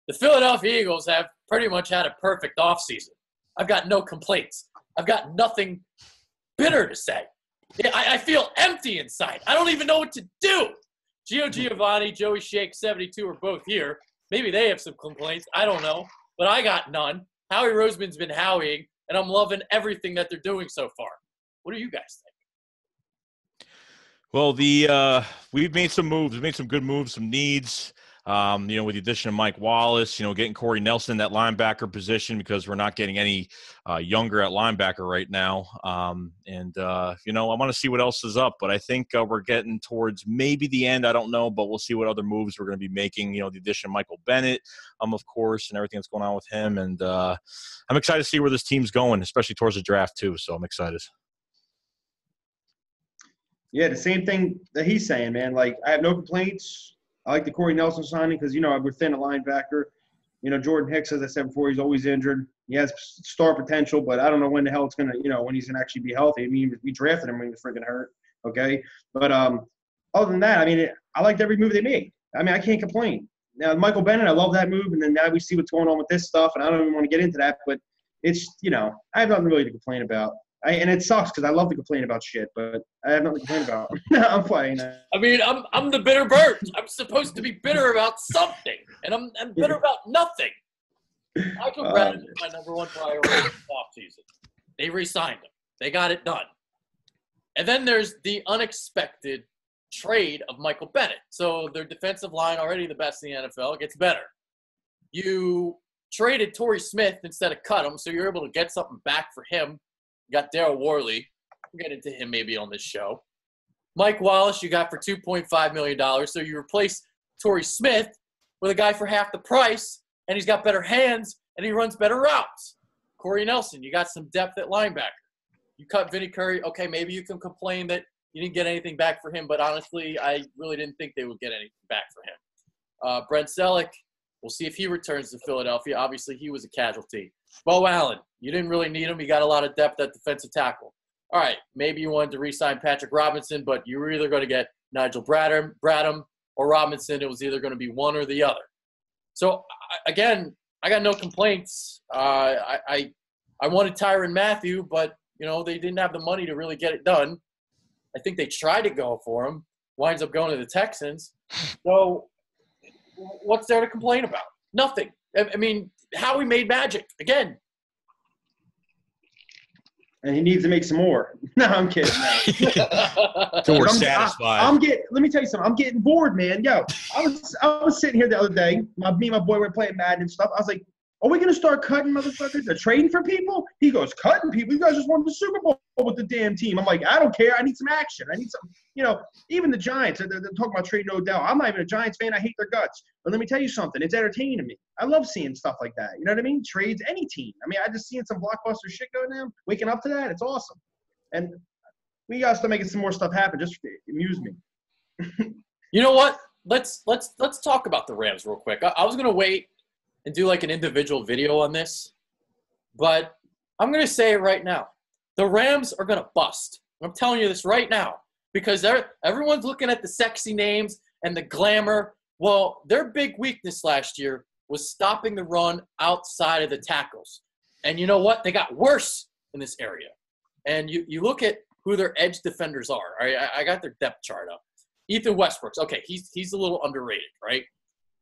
The Philadelphia Eagles have pretty much had a perfect offseason. I've got no complaints. I've got nothing bitter to say. I feel empty inside. I don't even know what to do. Gio Giovanni, Joey Shake, 72 are both here. Maybe they have some complaints. I don't know. But I got none. Howie Roseman's been howieing, and I'm loving everything that they're doing so far. What do you guys think? Well, we've made some moves. We've made some good moves, some needs. With the addition of Mike Wallace, getting Corey Nelson in that linebacker position because we're not getting any younger at linebacker right now. I want to see what else is up, but I think we're getting towards maybe the end. I don't know, but we'll see what other moves we're going to be making. The addition of Michael Bennett, of course, and everything that's going on with him. And I'm excited to see where this team's going, especially towards the draft too. So I'm excited. Yeah, the same thing that he's saying, man. Like, I have no complaints. I like the Corey Nelson signing because, we're thin a linebacker. Jordan Hicks, as I said before, he's always injured. He has star potential, but I don't know when the hell it's going to, when he's going to actually be healthy. I mean, we drafted him when he was freaking hurt, okay? But other than that, I liked every move they made. I can't complain. Now, Michael Bennett, I love that move, and then now we see what's going on with this stuff, and I don't even want to get into that, but it's, I have nothing really to complain about. And it sucks because I love to complain about shit, but I have nothing to complain about. I'm playing. I'm the bitter bird. I'm supposed to be bitter about something, and I'm bitter about nothing. Michael Bennett is my number one priority in the offseason. They re-signed him. They got it done. And then there's the unexpected trade of Michael Bennett. So their defensive line, already the best in the NFL, gets better. You traded Torrey Smith instead of cut him, so you're able to get something back for him. You got Darryl Worley. We'll get into him maybe on this show. Mike Wallace you got for $2.5 million. So you replace Torrey Smith with a guy for half the price, and he's got better hands, and he runs better routes. Corey Nelson, you got some depth at linebacker. You cut Vinny Curry. Okay, maybe you can complain that you didn't get anything back for him, but honestly, I really didn't think they would get anything back for him. Brent Celek, we'll see if he returns to Philadelphia. Obviously, he was a casualty. Bo Allen, you didn't really need him. You got a lot of depth at defensive tackle. All right, maybe you wanted to re-sign Patrick Robinson, but you were either going to get Nigel Bradham or Robinson. It was either going to be one or the other. So, again, I got no complaints. I wanted Tyrann Mathieu, but, they didn't have the money to really get it done. I think they tried to go for him. Winds up going to the Texans. So, what's there to complain about? Nothing. Howie made magic again. And he needs to make some more. No, I'm kidding. No. So we're satisfied. Let me tell you something. I'm getting bored, man. Yo, I was sitting here the other day. Me and my boy were playing Madden and stuff. I was like, are we going to start cutting motherfuckers? They're trading for people? He goes, cutting people? You guys just won the Super Bowl with the damn team. I'm like, I don't care. I need some action. I need some, even the Giants, they're talking about trading Odell. I'm not even a Giants fan. I hate their guts. But let me tell you something. It's entertaining to me. I love seeing stuff like that. You know what I mean? Trades, any team. I just seeing some blockbuster shit going down, waking up to that. It's awesome. And we got to start making some more stuff happen. Just amuse me. You know what? Let's talk about the Rams real quick. I was going to wait and do like an individual video on this, but I'm going to say it right now. The Rams are going to bust. I'm telling you this right now because everyone's looking at the sexy names and the glamour. Well, their big weakness last year was stopping the run outside of the tackles. And you know what? They got worse in this area. And you look at who their edge defenders are. I got their depth chart up. Ethan Westbrook's. Okay, he's a little underrated, right?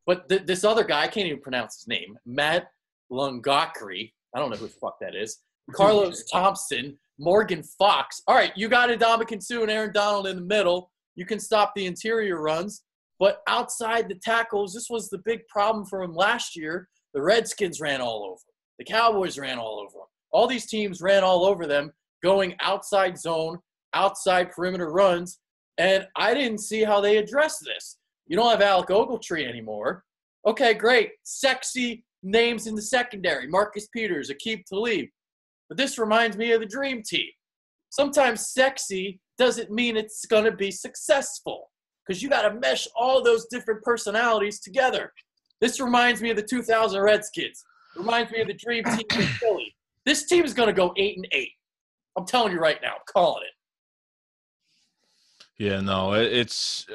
But this other guy, I can't even pronounce his name, Matt Lungakri. I don't know who the fuck that is. Carlos Thompson, Morgan Fox. All right, you got Ndamukong Suh and Aaron Donald in the middle. You can stop the interior runs. But outside the tackles, this was the big problem for him last year. The Redskins ran all over him. The Cowboys ran all over him. All these teams ran all over them, going outside zone, outside perimeter runs. And I didn't see how they addressed this. You don't have Alec Ogletree anymore. Okay, great. Sexy names in the secondary. Marcus Peters, Aqib Talib. But this reminds me of the Dream Team. Sometimes sexy doesn't mean it's going to be successful because you got to mesh all those different personalities together. This reminds me of the 2000 Redskins. It reminds me of the Dream Team in Philly. This team is going to go 8-8. I'm telling you right now. I'm calling it. Yeah, no, it's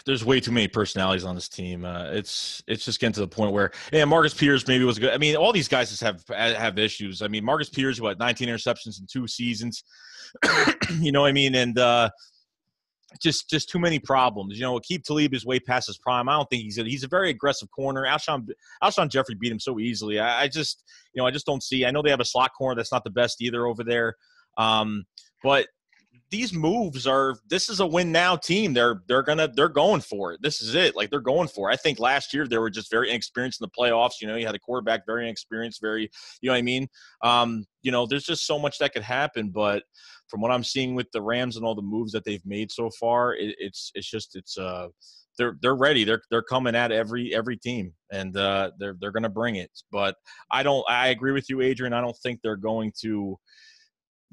there's way too many personalities on this team. It's just getting to the point where, yeah, Marcus Peters maybe was good. I mean, all these guys just have issues. I mean, Marcus Peters, 19 interceptions in 2 seasons, you know what I mean, and just too many problems. You know, Aqib Talib is way past his prime. I don't think he's a very aggressive corner. Alshon Jeffrey beat him so easily. I just don't see. I know they have a slot corner that's not the best either over there, but these moves this is a win now team. They're going for it. This is it. Like, they're going for it. I think last year they were just very inexperienced in the playoffs. You know, you had a quarterback very inexperienced, you know what I mean? You know, there's just so much that could happen, but from what I'm seeing with the Rams and all the moves that they've made so far, they're ready. They're coming at every team, and they're going to bring it. But I agree with you, Adrian. I don't think they're going to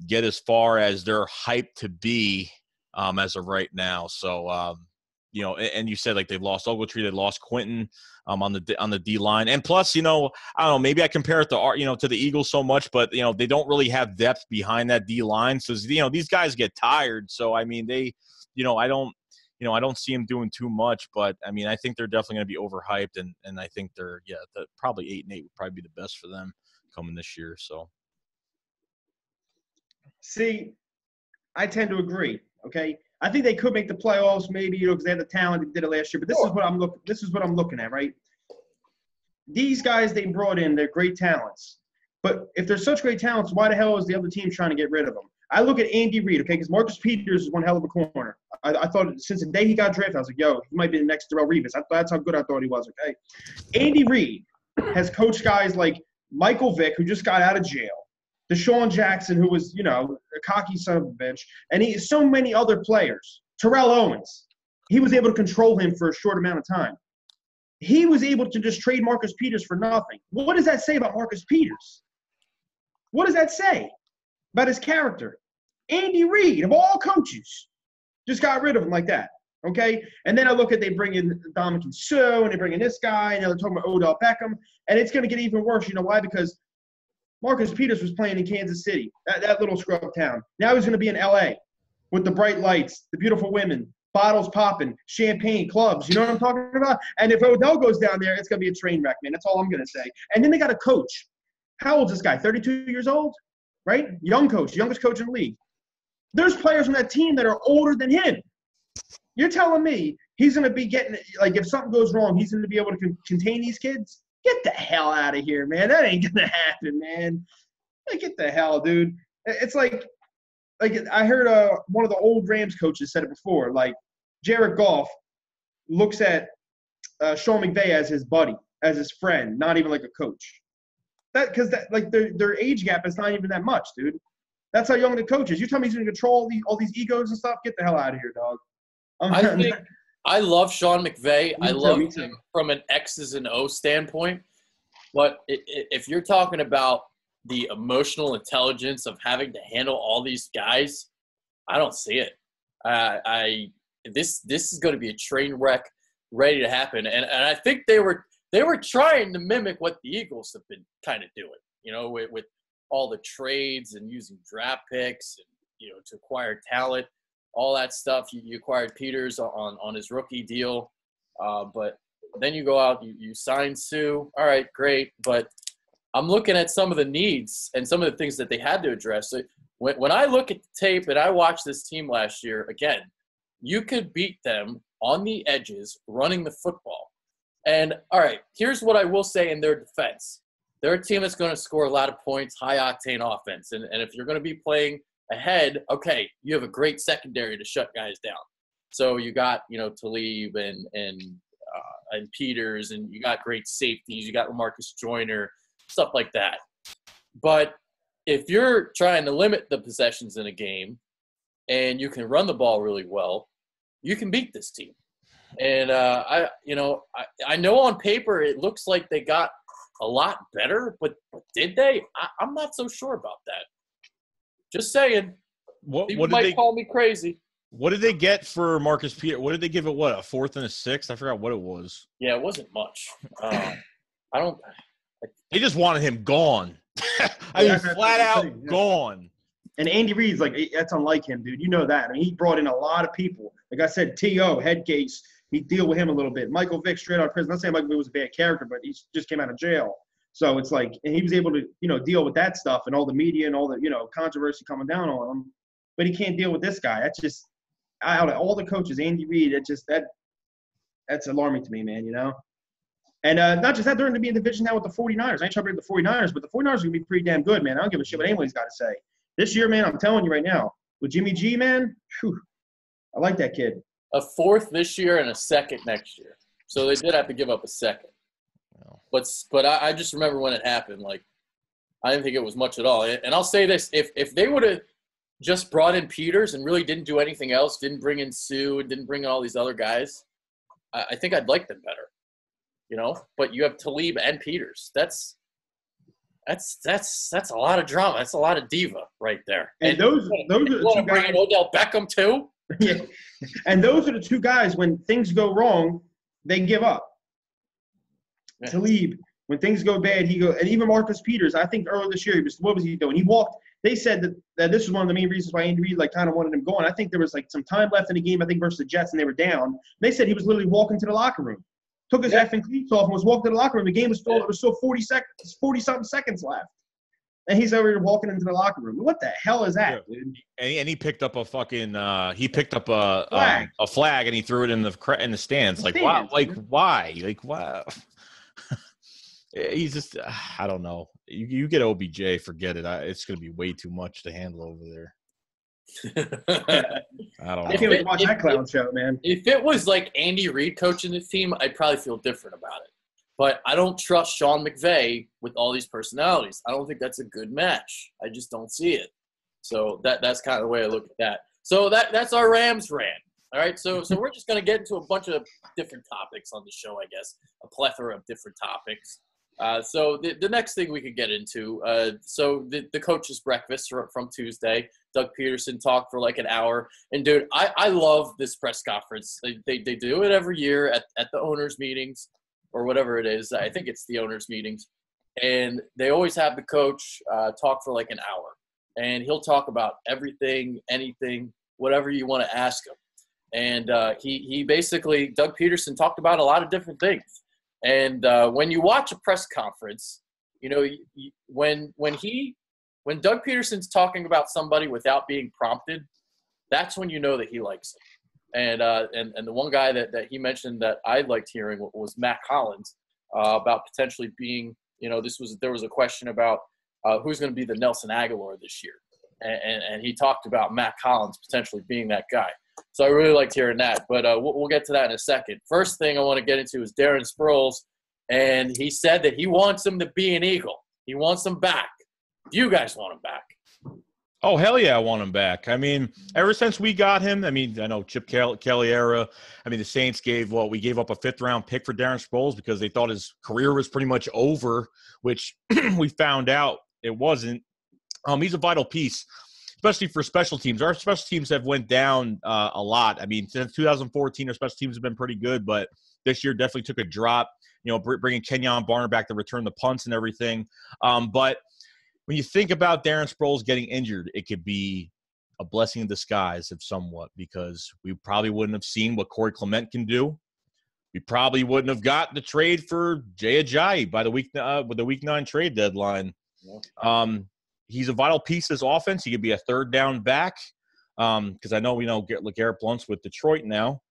get as far as they're hyped to be as of right now. So, you know, and you said, like, they've lost Ogletree, they lost Quentin on the D line, and plus, you know, I don't know, maybe I compare it to the Eagles so much, but you know, they don't really have depth behind that D line, so you know, these guys get tired. So I mean, I don't see them doing too much, but I mean, I think they're definitely going to be overhyped, and I think they're probably 8-8 would probably be the best for them coming this year. So. See, I tend to agree. Okay, I think they could make the playoffs, maybe, you know, because they have the talent. They did it last year. But this is what I'm looking at, right? These guys they brought in, they're great talents. But if they're such great talents, why the hell is the other team trying to get rid of them? I look at Andy Reid, okay, because Marcus Peters is one hell of a corner. I thought since the day he got drafted, I was like, yo, he might be the next Darrelle Revis. That's how good I thought he was. Okay, Andy Reid has coached guys like Michael Vick, who just got out of jail. Deshaun Jackson, who was, you know, a cocky son of a bitch, and so many other players. Terrell Owens, he was able to control him for a short amount of time. He was able to just trade Marcus Peters for nothing. What does that say about Marcus Peters? What does that say about his character? Andy Reid, of all coaches, just got rid of him like that, okay? And then I look at they bring in Dominican Sue, and they bring in this guy, and they're talking about Odell Beckham, and it's going to get even worse. You know why? Because Marcus Peters was playing in Kansas City, that little scrub town. Now he's going to be in L.A. with the bright lights, the beautiful women, bottles popping, champagne, clubs. You know what I'm talking about? And if Odell goes down there, it's going to be a train wreck, man. That's all I'm going to say. And then they got a coach. How old is this guy? 32 years old, right? Young coach, youngest coach in the league. There's players on that team that are older than him. You're telling me he's going to be getting – like, if something goes wrong, he's going to be able to contain these kids? Get the hell out of here, man. That ain't going to happen, man. Like, get the hell, dude. It's like I heard one of the old Rams coaches said it before. Like, Jared Goff looks at Sean McVay as his buddy, as his friend, not even like a coach. Because their age gap is not even that much, dude. That's how young the coach is. You tell me he's going to control all these egos and stuff? Get the hell out of here, dog. I love Sean McVay. I love him from an X's and O standpoint. But if you're talking about the emotional intelligence of having to handle all these guys, I don't see it. This is going to be a train wreck ready to happen. And I think they were trying to mimic what the Eagles have been kind of doing, you know, with all the trades and using draft picks and, you know, to acquire talent. All that stuff. You acquired Peters on his rookie deal, but then you go out, you sign Sue. All right, great. But I'm looking at some of the needs and some of the things that they had to address. So when I look at the tape and I watched this team last year, again, you could beat them on the edges running the football. And, all right, here's what I will say in their defense. They're a team that's going to score a lot of points, high-octane offense. And if you're going to be playing – ahead, okay, you have a great secondary to shut guys down. So you got, you know, Talib and Peters, and you got great safeties. You got LaMarcus Joyner, stuff like that. But if you're trying to limit the possessions in a game and you can run the ball really well, you can beat this team. And I know on paper it looks like they got a lot better, but did they? I'm not so sure about that. Just saying. What might call me crazy. What did they get for Marcus Peters? What did they give it? What, a 4th and a 6th? I forgot what it was. Yeah, it wasn't much. They just wanted him gone. I mean, flat out gone. And Andy Reid's like, that's unlike him, dude. You know that. I mean, he brought in a lot of people. Like I said, T.O., head case, he deal with him a little bit. Michael Vick straight out of prison. I'm not saying Michael Vick was a bad character, but he just came out of jail. So it's like, and he was able to, deal with that stuff and all the media and all the, controversy coming down on him. But he can't deal with this guy. That's just, out of all the coaches, Andy Reid, that's alarming to me, man, And not just that, they're going to be in division now with the 49ers. I ain't trying to bring the 49ers, but the 49ers are going to be pretty damn good, man. I don't give a shit what anybody's got to say. This year, man, I'm telling you right now, with Jimmy G, man, I like that kid. A fourth this year and a second next year. So they did have to give up a second. But I just remember when it happened, like, I didn't think it was much at all. And I'll say this, if they would have just brought in Peters and really didn't do anything else, didn't bring in Sue, didn't bring in all these other guys, I think I'd like them better. But you have Talib and Peters. That's a lot of drama. That's a lot of diva right there. And those are the two guys. Odell Beckham too. Yeah, and those are the two guys. When things go wrong, they give up. Yeah. Talib, when things go bad, and even Marcus Peters. I think earlier this year, what was he doing? He walked. They said that this was one of the main reasons why Andy Reid kind of wanted him going. I think there was some time left in the game. I think versus the Jets, and they were down. They said he was literally walking to the locker room. Took his effing cleats off and was walking to the locker room. The game was still, it was still 40-something seconds left. And he's over here walking into the locker room. What the hell is that, dude? And he picked up a fucking a flag and he threw it in the stands. Like, why? Like, why? Like, why? He's just, I don't know. You get OBJ, forget it. It's going to be way too much to handle over there. I don't know. I can't wait to watch that clown show, man. If it was like Andy Reid coaching the team, I'd probably feel different about it. But I don't trust Sean McVay with all these personalities. I don't think that's a good match. I just don't see it. So that's kind of the way I look at that. So that's our Rams rant. All right, so we're just going to get into a bunch of different topics on the show, I guess, a plethora of different topics. So the next thing we could get into, so the coach's breakfast from Tuesday, Doug Peterson talked for like an hour. And, dude, I love this press conference. They do it every year at the owners' meetings or whatever it is. I think it's the owners' meetings. And they always have the coach talk for like an hour. And he'll talk about everything, anything, whatever you want to ask him. And he basically, Doug Peterson talked about a lot of different things. And when you watch a press conference, when Doug Peterson's talking about somebody without being prompted, that's when you know that he likes it. And the one guy that he mentioned that I liked hearing was Matt Collins about potentially being, there was a question about who's going to be the Nelson Aguilar this year. And he talked about Matt Collins potentially being that guy. So I really liked hearing that, but we'll get to that in a second. First thing I want to get into is Darren Sproles, and he said that he wants him to be an Eagle. He wants him back. Do you guys want him back? Oh, hell yeah, I want him back. I mean, ever since we got him, I mean, I know Chip Kelly era, I mean, the Saints we gave up a 5th-round pick for Darren Sproles because they thought his career was pretty much over, which we found out it wasn't. He's a vital piece, especially for special teams. Our special teams have went down a lot. I mean, since 2014, our special teams have been pretty good, but this year definitely took a drop, bringing Kenyon Barner back to return the punts and everything. But when you think about Darren Sproles getting injured, it could be a blessing in disguise, if somewhat, because we probably wouldn't have seen what Corey Clement can do. We probably wouldn't have got the trade for Jay Ajayi by with the Week 9 trade deadline. Yeah. He's a vital piece of his offense. He could be a 3rd down back because I know we know LeGarrette Blount's with Detroit now.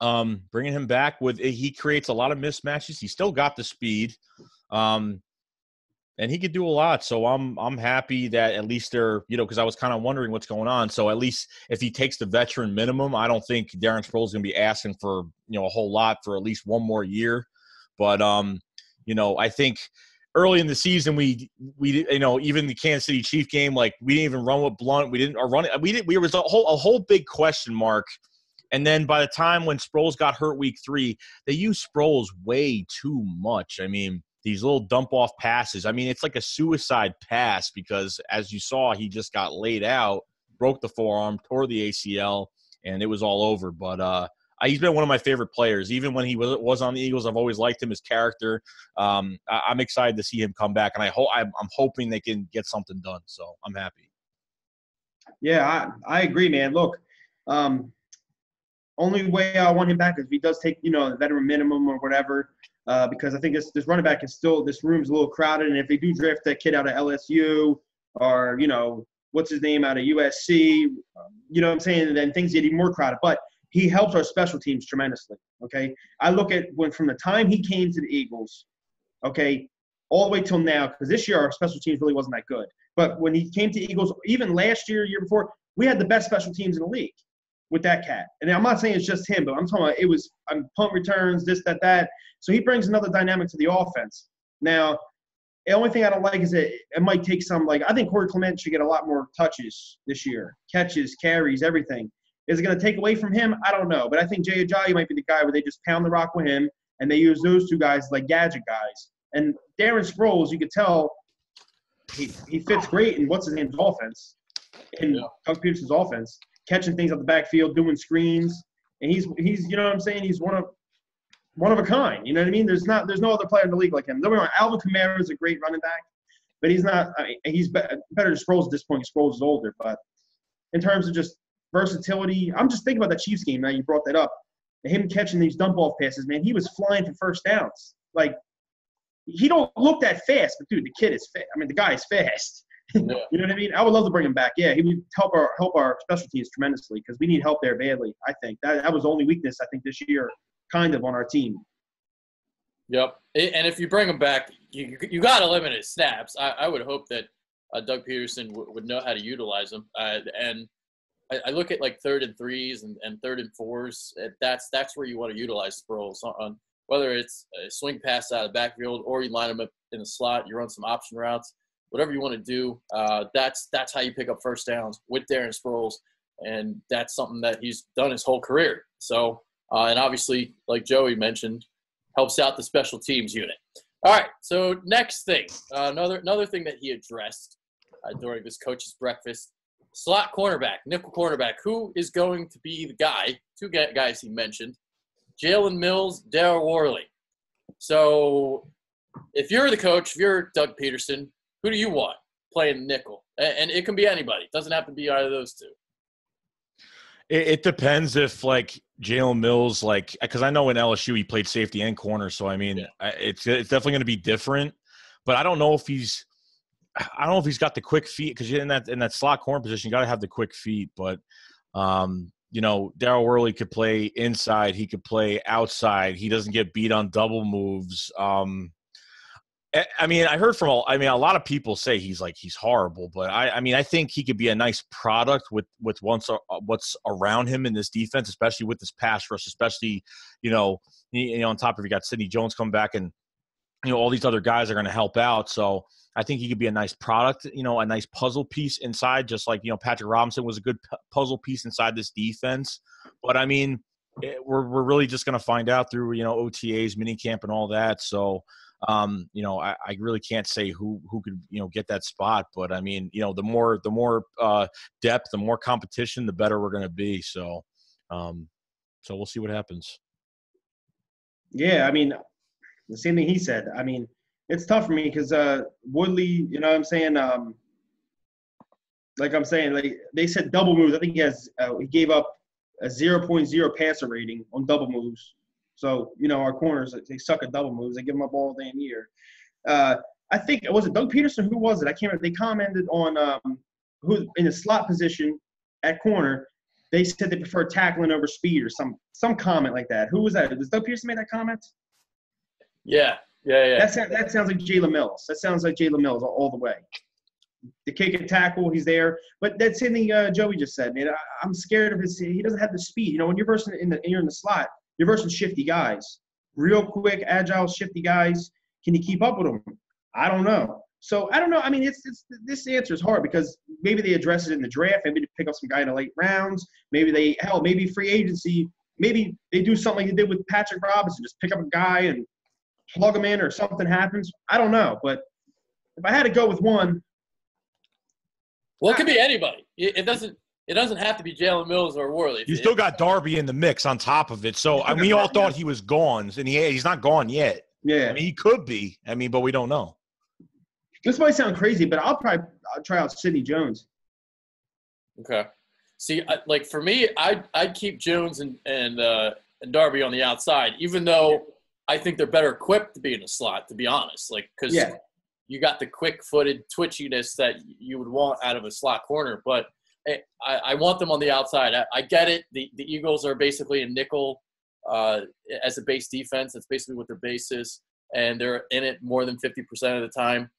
Bringing him back he creates a lot of mismatches. He's still got the speed, and he could do a lot. So I'm happy that at least they're because I was kind of wondering what's going on. So at least if he takes the veteran minimum, I don't think Darren Sproles is going to be asking for a whole lot for at least one more year. But I think. Early in the season, we even the Kansas City Chief game, like we didn't even run with Blount. We didn't run it. We was a whole big question mark. And then by the time when Sproles got hurt week 3, they used Sproles way too much. I mean, these little dump off passes. I mean, it's like a suicide pass because as you saw, he just got laid out, broke the forearm, tore the ACL, and it was all over. But he's been one of my favorite players. Even when he was on the Eagles, I've always liked him, his character. I'm excited to see him come back, and I'm hoping they can get something done. So I'm happy. Yeah, I agree, man. Look, only way I want him back is if he does take, the veteran minimum or whatever, because I think this running back is still – this room's a little crowded. And if they do draft that kid out of LSU or, what's his name out of USC, you know what I'm saying, and then things get even more crowded. But he helps our special teams tremendously, okay? I look at from the time he came to the Eagles, okay, all the way till now, because this year our special teams really wasn't that good. But when he came to Eagles, even last year, year before, we had the best special teams in the league with that cat. And I'm not saying it's just him, but I'm talking about it was punt returns, this, that. So he brings another dynamic to the offense. Now, the only thing I don't like is that it might take some, I think Corey Clement should get a lot more touches this year. Catches, carries, everything. Is it going to take away from him? I don't know. But I think Jay Ajayi might be the guy where they just pound the rock with him, and they use those two guys like gadget guys. And Darren Sproles, you could tell he fits great in what's-his-name's offense, in Doug Peterson's offense, catching things out the backfield, doing screens. And he's you know what I'm saying? He's one of a kind. You know what I mean? There's no other player in the league like him. Alvin Kamara is a great running back, but he's not. He's better than Sproles at this point. Sproles is older, but in terms of just versatility, I'm just thinking about that Chiefs game. Now you brought that up, him catching these dump off passes. Man, he was flying for first downs. He don't look that fast, but dude, the kid is fast. I mean, the guy is fast. Yeah. You know what I mean? I would love to bring him back. Yeah, he would help our special teams tremendously because we need help there badly. I think that was the only weakness I think this year, kind of on our team. Yep, and if you bring him back, you got to limit his snaps. I would hope that Doug Peterson would know how to utilize him. And I look at 3rd and 3s and 3rd and 4s. That's where you want to utilize Sproles on whether it's a swing pass out of the backfield or you line him up in the slot. You run some option routes. Whatever you want to do, that's how you pick up first downs with Darren Sproles, and that's something that he's done his whole career. So, and obviously, like Joey mentioned, helps out the special teams unit. All right, so next thing, another thing that he addressed during this coach's breakfast, slot cornerback, nickel cornerback. Who is going to be the guy? Two guys he mentioned, Jaylen Mills, Daryl Worley. So if you're the coach, if you're Doug Peterson, who do you want playing nickel? And it can be anybody. It doesn't have to be either of those two. It depends if, Jaylen Mills, because I know in LSU he played safety and corner, so, I mean, it's definitely going to be different. But I don't know if he's got the quick feet because in that slot corner position, you got to have the quick feet. But, Daryl Worley could play inside. He could play outside. He doesn't get beat on double moves. I mean, I heard from a lot of people say he's horrible, but I think he could be a nice product with what's around him in this defense, especially with this pass rush, especially, on top of you got Sidney Jones coming back and, all these other guys are going to help out. So I think he could be a nice product, a nice puzzle piece inside, just like, Patrick Robinson was a good puzzle piece inside this defense. But I mean, we're really just going to find out through, OTAs, minicamp and all that. So, I really can't say who could, get that spot. But I mean, the more depth, the more competition, the better we're going to be. So we'll see what happens. Yeah, I mean, the same thing he said. I mean, it's tough for me because Woodley, you know what I'm saying? They said double moves. I think he gave up a 0.0 passer rating on double moves. So, our corners, they suck at double moves. They give them up all damn year. I think, was it Doug Peterson? Who was it? I can't remember. They commented on who in the slot position at corner. They said they prefer tackling over speed or some comment like that. Who was that? Does Doug Peterson make that comment? Yeah. That sounds like Jaylen Mills. That sounds like Jaylen Mills all the way. The kick and tackle, he's there. But that's something Joey just said, man. I'm scared of his – he doesn't have the speed. When you're versing you're in the slot, you're versing shifty guys. Real quick, agile, shifty guys. Can you keep up with them? I don't know. So, I don't know. I mean, this answer is hard because maybe they address it in the draft. Maybe they pick up some guy in the late rounds. Maybe maybe free agency. Maybe they do something like they did with Patrick Robinson. Just pick up a guy and plug him in or something happens. I don't know. But if I had to go with one. Well, it could be anybody. It doesn't have to be Jaylen Mills or Worley. You still got Darby in the mix on top of it. So, we all thought he was gone, and he's not gone yet. Yeah. I mean, he could be. But we don't know. This might sound crazy, but I'll try out Sidney Jones. Okay. See, like for me, I'd keep Jones and Darby on the outside, even though I think they're better equipped to be in the slot, to be honest. Like, because you got the quick-footed twitchiness that you would want out of a slot corner. But I want them on the outside. I get it. The Eagles are basically a nickel as a base defense. That's basically what their base is, and they're in it more than 50% of the time.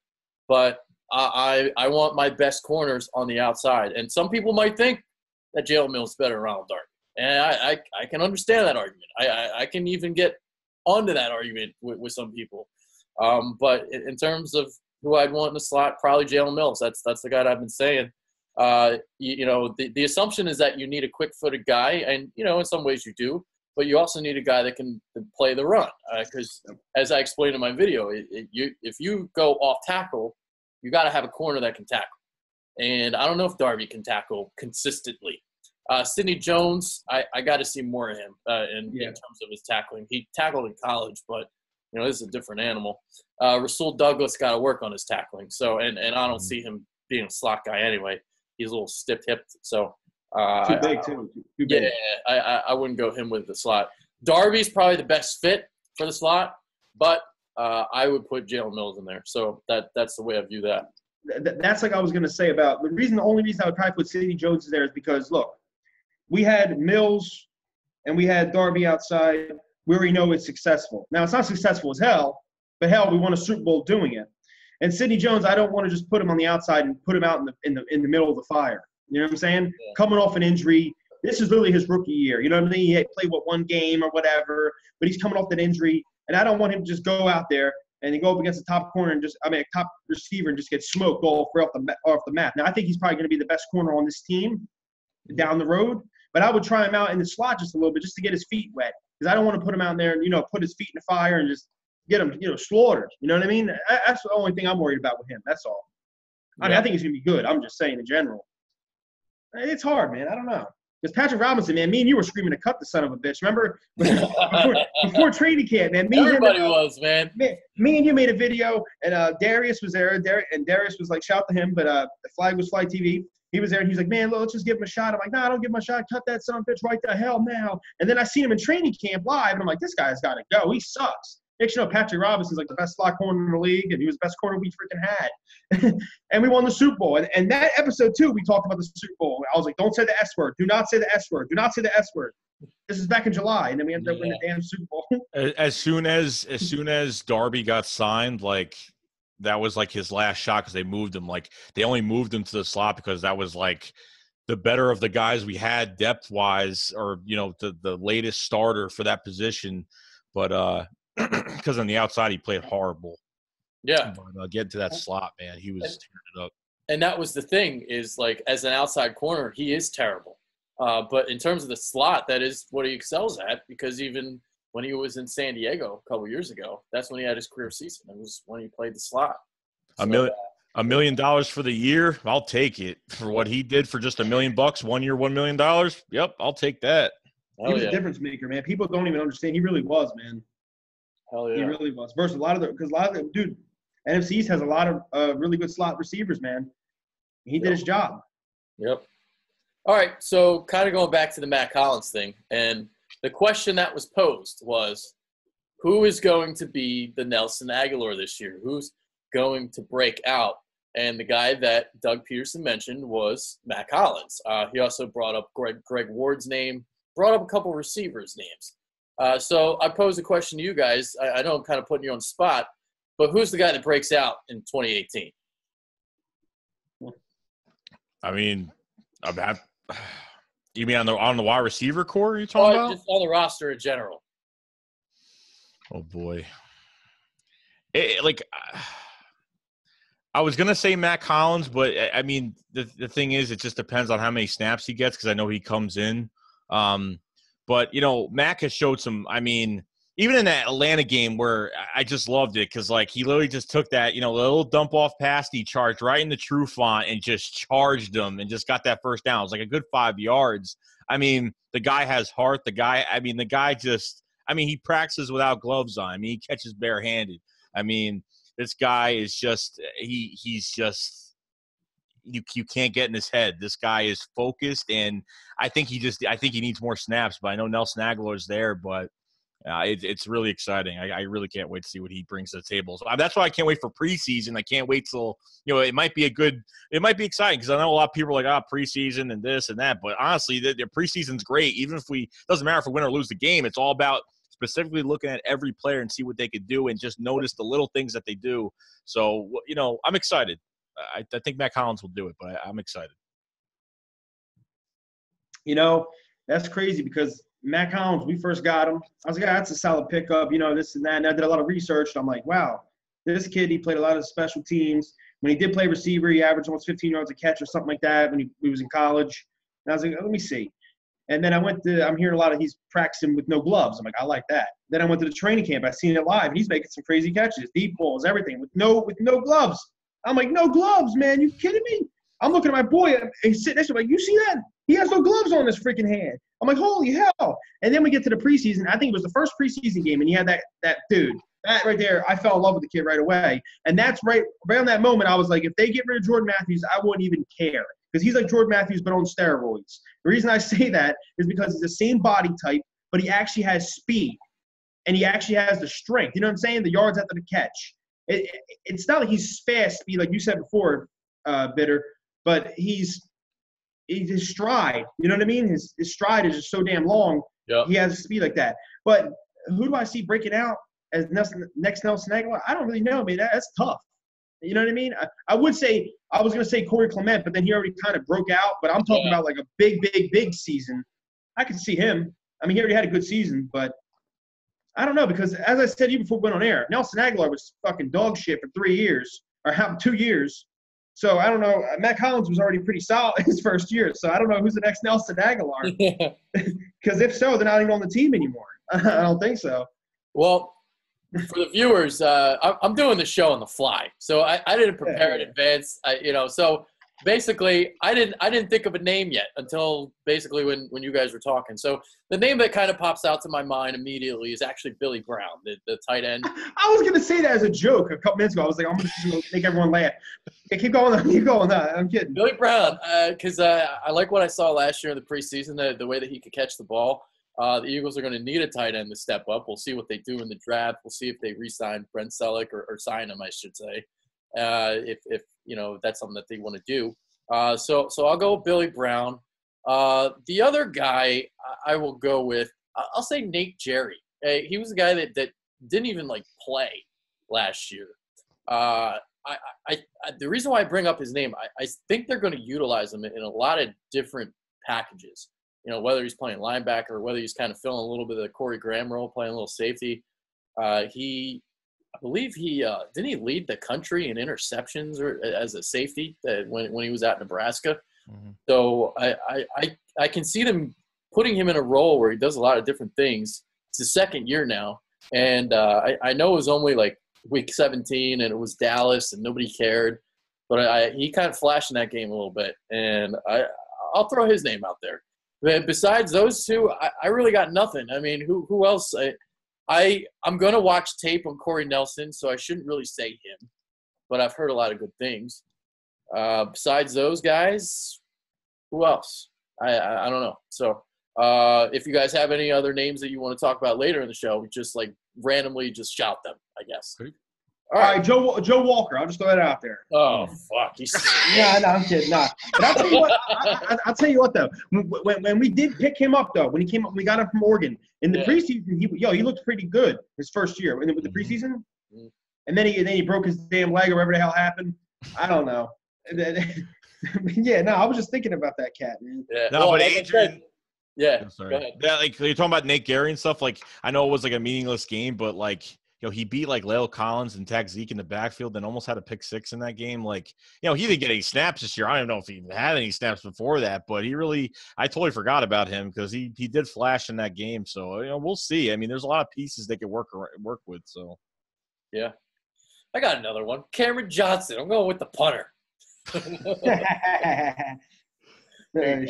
But I want my best corners on the outside. And some people might think that Jaylen Mills is better than Ronald Darby. And I can understand that argument. I can even get onto that argument with some people. But in terms of who I'd want in the slot, probably Jaylen Mills. That's the guy that I've been saying. The assumption is that you need a quick-footed guy, and, in some ways you do. But you also need a guy that can play the run. Because as I explained in my video, if you go off tackle, you got to have a corner that can tackle. And I don't know if Darby can tackle consistently. Sidney Jones, I got to see more of him in terms of his tackling. He tackled in college, but this is a different animal. Rasul Douglas got to work on his tackling. So and I don't see him being a slot guy anyway. He's a little stiff-hipped. So too big too. Too big. Yeah, I wouldn't go him with the slot. Darby's probably the best fit for the slot, but I would put Jaylen Mills in there. So that's the way I view that. That's like I was going to say about the only reason I would probably put Sidney Jones there is because, look, we had Mills and we had Darby outside. We already know it's successful. Now, it's not successful as hell, but hell, we won a Super Bowl doing it. And Sidney Jones, I don't want to just put him on the outside and put him out in the middle of the fire. You know what I'm saying? Yeah. Coming off an injury. This is literally his rookie year. You know what I mean? He had played, one game or whatever, but he's coming off that injury. And I don't want him to just go out there and then go up against the top corner and top receiver and just get smoked off the map. Now, I think he's probably going to be the best corner on this team down the road. But I would try him out in the slot just a little bit just to get his feet wet. Because I don't want to put him out there and, put his feet in the fire and just get him, slaughtered. You know what I mean? That's the only thing I'm worried about with him. That's all. I mean, I think he's going to be good. I'm just saying in general. It's hard, man. I don't know. Because Patrick Robinson, man, me and you were screaming to cut the son of a bitch. Remember? before training camp, man. Everybody was, man. Me and you made a video, and Darius was there. And Darius was like, shout to him, but the flag was Fly TV. He was there, and he's like, man, let's just give him a shot. I'm like, nah, don't give him a shot. Cut that son of a bitch right the hell now. And then I seen him in training camp live, and I'm like, this guy's got to go. He sucks. Next, Patrick Robinson's like the best slot corner in the league, and he was the best corner we freaking had. And we won the Super Bowl. And that episode, too, we talked about the Super Bowl. I was like, don't say the S word. Do not say the S word. Do not say the S word. This is back in July, and then we ended up winning the damn Super Bowl. As soon as Darby got signed, like, that was like his last shot because they moved him. Like, they only moved him to the slot because that was like the better of the guys we had depth-wise, or, the latest starter for that position. But because on the outside he played horrible. Yeah. But getting to that slot, man, he was tearing it up. And that was the thing is, like, as an outside corner, he is terrible. But in terms of the slot, that is what he excels at, because even when he was in San Diego a couple years ago, that's when he had his career season. It was when he played the slot. $1 million for the year, I'll take it. For what he did for just $1 million, 1 year, $1 million, yep, I'll take that. He was a difference maker, man. People don't even understand. He really was, man. Hell yeah. He really was. Versus a lot of them, dude, NFC East has a lot of really good slot receivers, man. He did his job. Yep. All right, so kind of going back to the Matt Collins thing, and the question that was posed was, who is going to be the Nelson Aguilar this year? Who's going to break out? And the guy that Doug Peterson mentioned was Matt Collins. He also brought up Greg Ward's name, brought up a couple receivers' names. So I pose a question to you guys. I know I'm kind of putting you on the spot, but who's the guy that breaks out in 2018? I mean, you mean on the wide receiver core you're talking about? Just on the roster in general. Oh, boy. I was going to say Matt Collins, but, I mean, the thing is it just depends on how many snaps he gets because I know he comes in. But, Mac has showed some – I mean, even in that Atlanta game where I just loved it because, like, he literally just took that, little dump-off pass. He charged right in the true font and just charged them and just got that first down. It was like a good 5 yards. I mean, the guy has heart. The guy just – he practices without gloves on. I mean, he catches barehanded. I mean, this guy is just – he's just you can't get in his head. This guy is focused, and I think he needs more snaps. But I know Nelson Aguilar is there, but it's really exciting. I really can't wait to see what he brings to the table. So that's why I can't wait for preseason. I can't wait till it might be exciting because I know a lot of people are like, preseason and this and that. But honestly, the preseason's great. Even if doesn't matter if we win or lose the game. It's all about specifically looking at every player and see what they could do and just notice the little things that they do. So I'm excited. I think Matt Collins will do it, but I'm excited. That's crazy because Matt Collins, we first got him. I was like, that's a solid pickup, this and that. And I did a lot of research. And I'm like, wow, this kid, he played a lot of special teams. When he did play receiver, he averaged almost 15 yards a catch or something like that when he was in college. And I was like, let me see. And then I'm hearing a lot of he's practicing with no gloves. I'm like, I like that. Then I went to the training camp. I seen it live. And he's making some crazy catches, deep balls, everything with no gloves. I'm like, no gloves, man. You kidding me? I'm looking at my boy. He's sitting next to me like, you see that? He has no gloves on his freaking hand. I'm like, holy hell. And then we get to the preseason. I think it was the first preseason game, and he had that dude. That right there, I fell in love with the kid right away. And that's right around that moment, I was like, if they get rid of Jordan Matthews, I wouldn't even care. Because he's like Jordan Matthews but on steroids. The reason I say that is because he's the same body type, but he actually has speed. And he actually has the strength. You know what I'm saying? The yards after the catch. It's not like he's fast speed, like you said before, Bitter, but he's his stride. You know what I mean? His stride is just so damn long. Yep. He has speed like that. But who do I see breaking out as next Nelson Aguilar? I don't really know. I mean, that's tough. You know what I mean? I was going to say Corey Clement, but then he already kind of broke out. But I'm talking about like a big season. I could see him. I mean, he already had a good season, but I don't know because, as I said to you before we went on air, Nelson Aguilar was fucking dog shit for 3 years or 2 years. So I don't know. Matt Collins was already pretty solid his first year. So I don't know who's the next Nelson Aguilar. Because if so, they're not even on the team anymore. I don't think so. Well, for the viewers, I'm doing the show on the fly, so I didn't prepare in advance. So basically, I didn't think of a name yet until basically when you guys were talking. So the name that kind of pops out to my mind immediately is actually Billy Brown, the tight end. I was gonna say that as a joke a couple minutes ago. I was like, I'm gonna make everyone laugh. Okay, keep going. I'm kidding. Billy Brown, because I like what I saw last year in the preseason, the way that he could catch the ball. The Eagles are going to need a tight end to step up. We'll see what they do in the draft. We'll see if they re-sign Brent Celek or sign him, I should say, if that's something that they want to do. So I'll go with Billy Brown. The other guy I will go with, I'll say Nate Geary. He was a guy that didn't even play last year. The reason why I bring up his name, I think they're going to utilize him in a lot of different packages. Whether he's playing linebacker or whether he's kind of filling a little bit of the Corey Graham role, playing a little safety. I believe he didn't he lead the country in interceptions or as a safety when he was at Nebraska. Mm-hmm. So I can see them putting him in a role where he does a lot of different things. It's his second year now, and I know it was only week 17 and it was Dallas and nobody cared, but he kind of flashed in that game a little bit, and I'll throw his name out there. But besides those two, I really got nothing. I mean, who else? I'm going to watch tape on Corey Nelson, so I shouldn't really say him. But I've heard a lot of good things. Besides those guys, who else? I don't know. So if you guys have any other names that you want to talk about later in the show, just randomly just shout them, I guess. All right, Joe Walker. I'll just throw that out there. Oh, fuck. Yeah, no, I'm kidding. Nah. But I'll tell you what, though. When we did pick him up, though, when he came up, we got him from Oregon. In the preseason, he looked pretty good his first year. With the preseason? Mm-hmm. And then he broke his damn leg or whatever the hell happened. I don't know. I was just thinking about that cat, man. Yeah. No, but Adrian – yeah. I'm sorry. Go ahead. Yeah, you're talking about Nate Geary and stuff. I know it was a meaningless game, but he beat La'el Collins and tagged Zeke in the backfield and almost had a pick six in that game. He didn't get any snaps this year. I don't know if he even had any snaps before that, but I totally forgot about him because he did flash in that game. So, we'll see. I mean, there's a lot of pieces they could work with. So, yeah. I got another one. Cameron Johnson. I'm going with the punter. There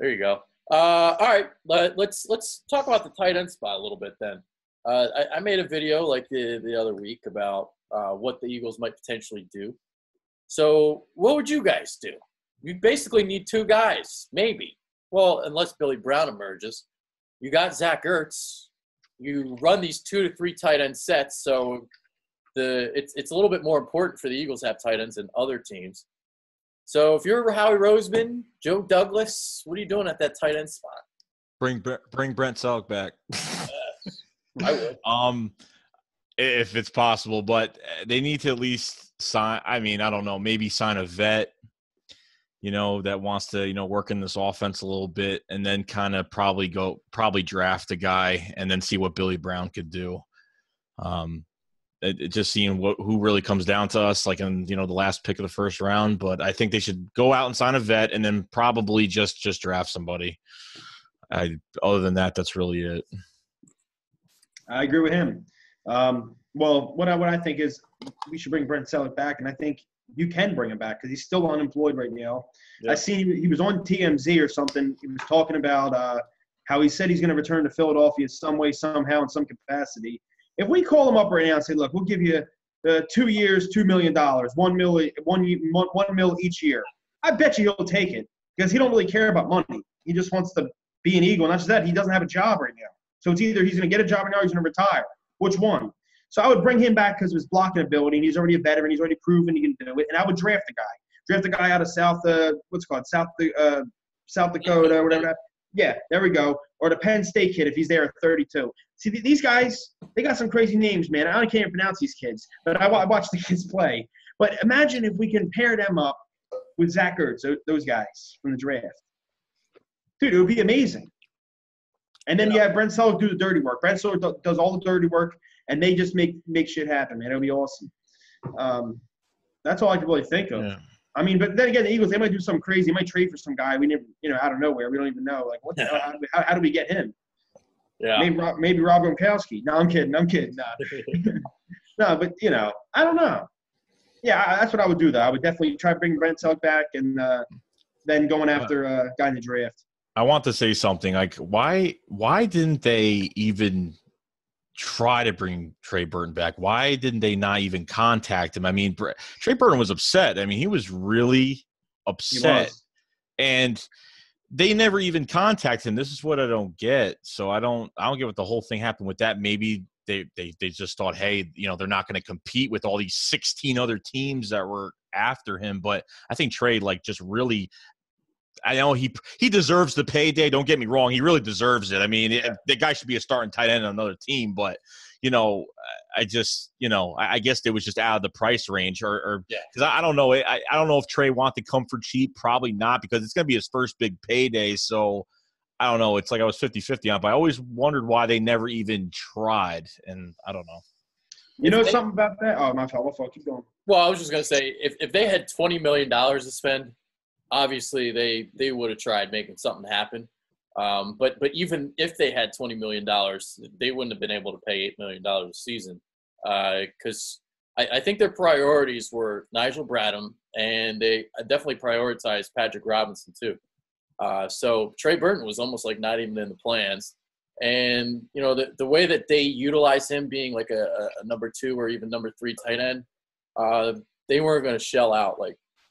you go. All right. Let's talk about the tight end spot a little bit then. I made a video the other week about what the Eagles might potentially do. So what would you guys do? You basically need 2 guys, maybe. Well, unless Billy Brown emerges. You got Zach Ertz. You run these 2 to 3 tight end sets, so it's a little bit more important for the Eagles to have tight ends than other teams. So if you're Howie Roseman, Joe Douglas, what are you doing at that tight end spot? Bring Brent Celek back. I would. If it's possible, but they need to at least sign. I mean, I don't know, maybe sign a vet, that wants to, work in this offense a little bit, and then kind of probably draft a guy and then see what Billy Brown could do. It just seeing who really comes down to us, like in, the last pick of the first round. But I think they should go out and sign a vet and then probably just draft somebody. Other than that, that's really it. I agree with him. Well, what I think is we should bring Brent Celek back, and I think you can bring him back because he's still unemployed right now. Yep. I seen he was on TMZ or something. He was talking about how he said he's going to return to Philadelphia some way, somehow, in some capacity. If we call him up right now and say, look, we'll give you 2 years, $2 million, $1 mil each year, I bet you he'll take it because he don't really care about money. He just wants to be an Eagle. Not just that, he doesn't have a job right now. So it's either he's going to get a job right now or he's going to retire. Which one? So I would bring him back because of his blocking ability, and he's already a veteran. He's already proven he can do it. And I would draft a guy. Draft a guy out of South Dakota, whatever. Yeah, there we go. Or the Penn State kid if he's there at 32. See, these guys, they got some crazy names, man. I can't even pronounce these kids, but I watch the kids play. But imagine if we can pair them up with Zach Ertz, those guys from the draft. Dude, it would be amazing. And then you have Brent Celek do the dirty work. Brent Celek does all the dirty work, and they just make shit happen, man. It would be awesome. That's all I can really think of. Yeah. I mean, but then again, the Eagles, they might do something crazy. They might trade for some guy we never, out of nowhere. We don't even know. Like, what the hell? How do we get him? Yeah. Maybe Rob Gronkowski. No, I'm kidding. No, but, I don't know. Yeah, that's what I would do, though. I would definitely try to bring Brent Celek back and then going after a guy in the draft. I want to say something. Like, why didn't they even try to bring Trey Burton back? Why didn't they not even contact him? I mean, Trey Burton was upset. I mean, he was really upset. And they never even contacted him. This is what I don't get. So I don't get what the whole thing happened with that. Maybe they just thought, hey, they're not going to compete with all these 16 other teams that were after him. But I think Trey, just really – I know he deserves the payday. Don't get me wrong. He really deserves it. I mean, the guy should be a starting tight end on another team. But, I just, I guess it was just out of the price range or because I don't know. I don't know if Trey wanted to come for cheap. Probably not because it's going to be his first big payday. So I don't know. It's like I was 50-50 on it, but I always wondered why they never even tried. And I don't know. You know something about that? Oh, my fault. Keep going. Well, I was just going to say, if they had $20 million to spend, obviously, they would have tried making something happen. But even if they had $20 million, they wouldn't have been able to pay $8 million a season because I think their priorities were Nigel Bradham, and they definitely prioritized Patrick Robinson too. So Trey Burton was almost like not even in the plans. And, the way that they utilize him being like a number 2 or even number 3 tight end, they weren't going to shell out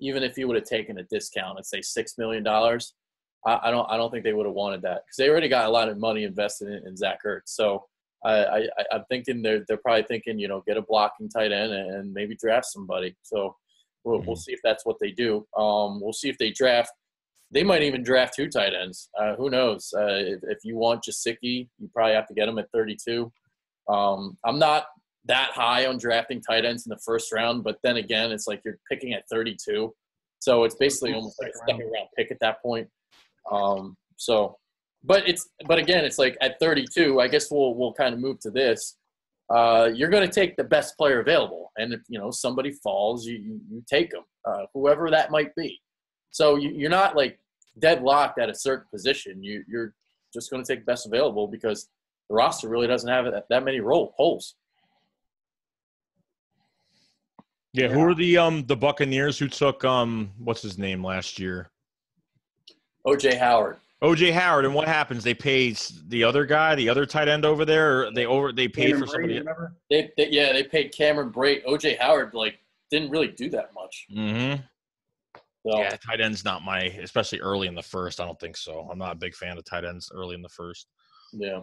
even if he would have taken a discount, let's say $6 million, I don't think they would have wanted that because they already got a lot of money invested in Zach Ertz. So I'm thinking they're probably thinking, get a blocking tight end and maybe draft somebody. So we'll see if that's what they do. We'll see if they draft. They might even draft 2 tight ends. Who knows? If you want Gesicki, you probably have to get him at 32. I'm not that high on drafting tight ends in the first round, but then again, it's like you're picking at 32, so it's basically almost like a second round pick at that point. But again, it's like at 32, I guess we'll kind of move to this. You're going to take the best player available, and if somebody falls, you take them, whoever that might be. So you're not deadlocked at a certain position. You're just going to take the best available because the roster really doesn't have that many holes. Yeah, who are the Buccaneers who took what's his name last year? O.J. Howard. O.J. Howard, and what happens? They paid the other guy, the other tight end over there, or they paid Cameron for somebody. They paid Cameron Brate. O.J. Howard didn't really do that much. Mm-hmm. So, Yeah, tight end's not my, especially early in the first. I don't think so. I'm not a big fan of tight ends early in the first. yeah.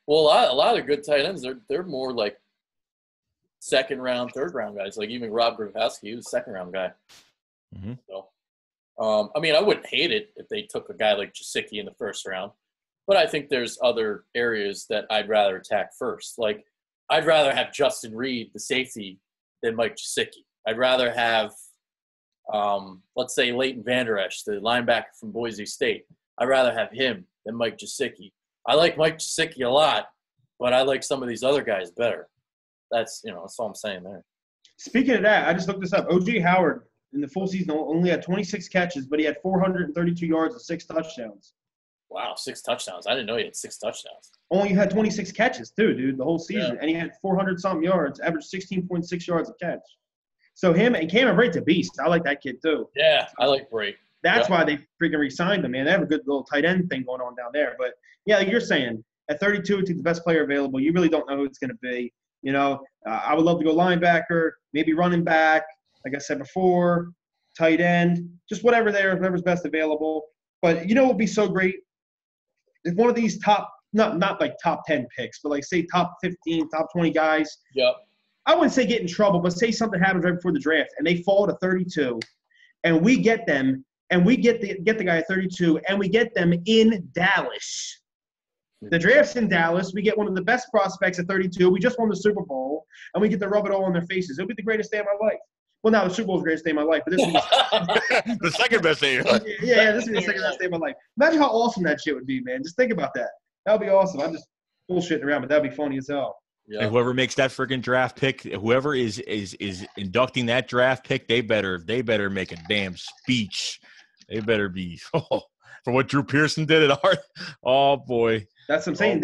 Well, a lot of good tight ends, they're more like second round, third round guys. Like even Rob Gronkowski, he was a second round guy. Mm-hmm. So, I mean, I wouldn't hate it if they took a guy like Gesicki in the first round, but I think there's other areas that I'd rather attack first. Like I'd rather have Justin Reed, the safety, than Mike Gesicki. I'd rather have, let's say, Leighton Vander Esch, the linebacker from Boise State. I'd rather have him than Mike Gesicki. I like Mike Gesicki a lot, but I like some of these other guys better. That's all I'm saying there. Speaking of that, I just looked this up. O.J. Howard in the full season only had 26 catches, but he had 432 yards and 6 touchdowns. Wow, 6 touchdowns. I didn't know he had 6 touchdowns. Only had 26 catches too, dude, the whole season. Yeah. And he had 400-something yards, averaged 16.6 yards a catch. So him and Cameron Brate's a beast. I like that kid too. Yeah, I like Brate. That's why they freaking re-signed him, man. They have a good little tight end thing going on down there. But, yeah, like you're saying, at 32, it's the best player available. You really don't know who it's going to be. I would love to go linebacker, maybe running back, like I said before, tight end, just whatever's best available. But what would be so great? If one of these not like top 10 picks, but like say top 15, top 20 guys. Yep. I wouldn't say get in trouble, but say something happens right before the draft and they fall to 32 and we get them and we get the guy at 32 and we get them in Dallas. The draft's in Dallas. We get one of the best prospects at 32. We just won the Super Bowl, and we get to rub it all in their faces. It'll be the greatest day of my life. Well, now the Super Bowl is the greatest day of my life, but this will be the second best day of your life. Yeah, this will be the second best day of my life. Imagine how awesome that shit would be, man. Just think about that. That would be awesome. I'm just bullshitting around, but that would be funny as hell. Yeah. And whoever makes that freaking draft pick, whoever is inducting that draft pick, they better make a damn speech. They better be for what Drew Pearson did at our. Oh boy. That's what I'm saying.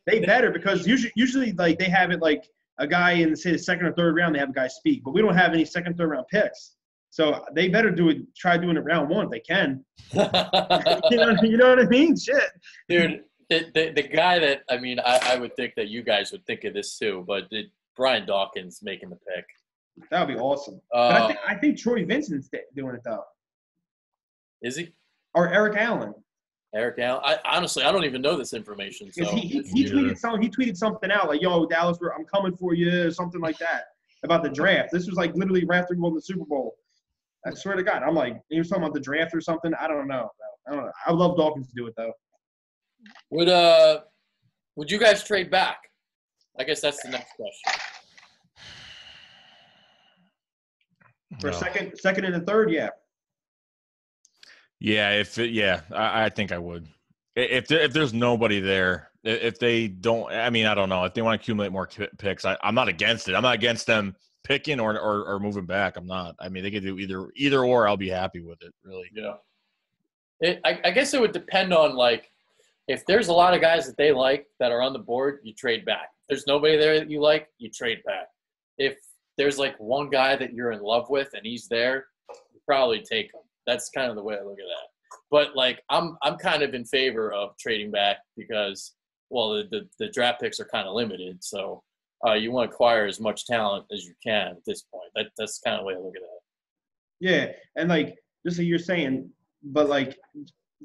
They better, because usually like they have it like a guy in say the second or third round, they have a guy speak, but we don't have any second, third round picks. So they better try doing it round one if they can. you know what I mean? Shit. Dude, the guy that I would think that you guys would think of this too, but Brian Dawkins making the pick. That would be awesome. But I think Troy Vincent's doing it though. Is he? Or Eric Allen. Eric Allen. I don't even know this information. So he tweeted something out like, "Yo, Dallas, I'm coming for you," or something like that about the draft. This was like literally right after we won the Super Bowl. I swear to God, I'm like, he was talking about the draft or something. I don't know. I would love Dawkins to do it though. Would you guys trade back? I guess that's the next question. For second and a third, yeah. Yeah, I think I would. If there's nobody there, if they don't, I don't know. If they want to accumulate more picks, I'm not against it. I'm not against them picking or moving back. I'm not. They could do either or. I'll be happy with it, really. Yeah. I guess it would depend on, like, if there's a lot of guys that they like that are on the board, you trade back. If there's nobody there that you like, you trade back. If there's, like, one guy that you're in love with and he's there, you probably take him. That's kind of the way I look at that. But, like, I'm kind of in favor of trading back because, well, the draft picks are kind of limited. So you want to acquire as much talent as you can at this point. That's kind of the way I look at that. Yeah, and, like, just like you're saying, but, like,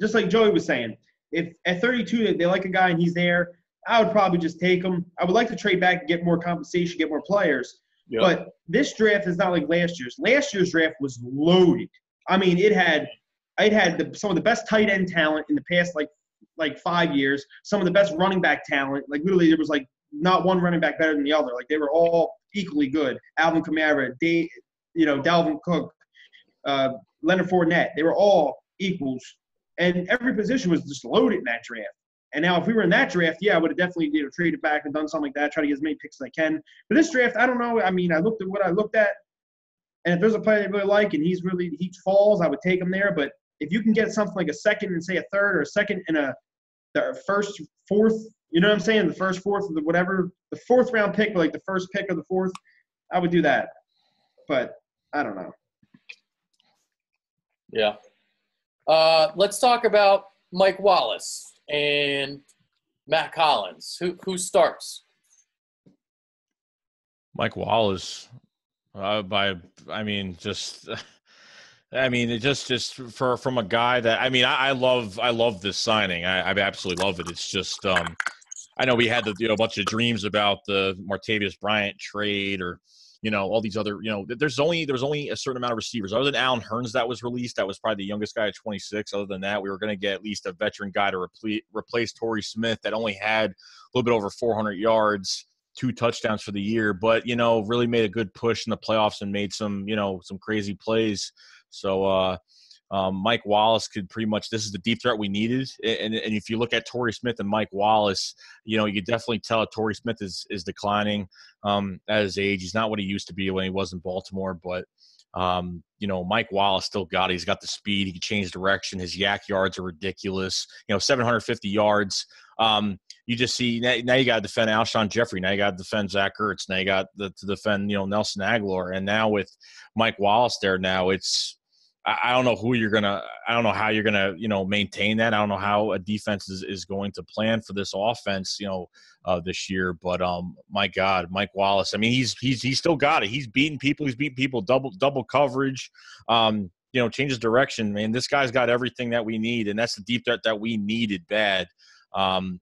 just like Joey was saying, if at 32 they like a guy and he's there, I would probably just take him. I would like to trade back and get more compensation, get more players. Yep. But this draft is not like last year's. Last year's draft was loaded. It had some of the best tight end talent in the past like 5 years. Some of the best running back talent. Like literally, there was like not one running back better than the other. Like they were all equally good. Alvin Kamara, Dalvin Cook, Leonard Fournette. They were all equals, and every position was just loaded in that draft. And now, if we were in that draft, yeah, I would have definitely traded back and done something like that. Try to get as many picks as I can. But this draft, I don't know. I looked at what I looked at. And if there's a player I really like and he falls, I would take him there. But if you can get something like a second and say a third, or a second and the first, fourth, you know what I'm saying? The first, fourth, of the fourth round pick, like the first pick of the fourth, I would do that. But I don't know. Yeah. Let's talk about Mike Wallace and Matt Collins. Who starts? Mike Wallace. It just from a guy that I love this signing. I absolutely love it. It's just I know we had a bunch of dreams about the Martavis Bryant trade or all these other there's only a certain amount of receivers other than Allen Hurns that was released. That was probably the youngest guy at 26. Other than that, we were going to get at least a veteran guy to replace Torrey Smith that only had a little bit over 400 yards. 2 touchdowns for the year, but really made a good push in the playoffs and made some crazy plays. So Mike Wallace could pretty much, this is the deep threat we needed. And if you look at Torrey Smith and Mike Wallace, you could definitely tell Torrey Smith is declining at his age. He's not what he used to be when he was in Baltimore, but Mike Wallace still got it. He's got the speed. He can change direction. His yak yards are ridiculous. 750 yards. You just see now you got to defend Alshon Jeffrey. Now you got to defend Zach Ertz. Now you got to defend Nelson Aguilar. And now with Mike Wallace there, now it's I don't know who you're gonna. I don't know how you're gonna maintain that. I don't know how a defense is going to plan for this offense this year. But my God, Mike Wallace. I mean, he's still got it. He's beating people. He's beating people double coverage. Changes direction. Man, this guy's got everything that we need, and that's the deep threat that we needed bad. I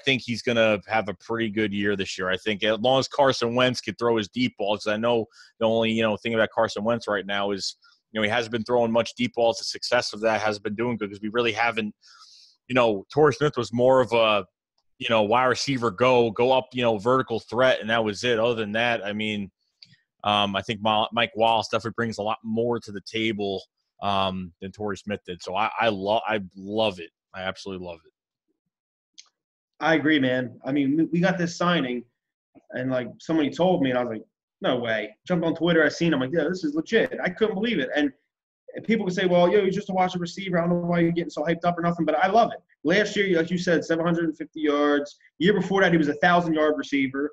think he's going to have a pretty good year this year. I think as long as Carson Wentz can throw his deep balls, because I know the only, thing about Carson Wentz right now is, he hasn't been throwing much deep balls. The success of that hasn't been doing good because we really haven't, Torrey Smith was more of a, wide receiver go up, vertical threat. And that was it. Other than that, I think Mike Wallace definitely brings a lot more to the table than Torrey Smith did. So I love it. I absolutely love it. I agree, man. I mean, we got this signing, and somebody told me, and I was like, no way. Jumped on Twitter, I seen him. I'm like, yeah, this is legit. I couldn't believe it. And people would say, well, he's just a watch receiver. I don't know why you're getting so hyped up or nothing, but I love it. Last year, like you said, 750 yards. The year before that, he was a 1,000-yard receiver.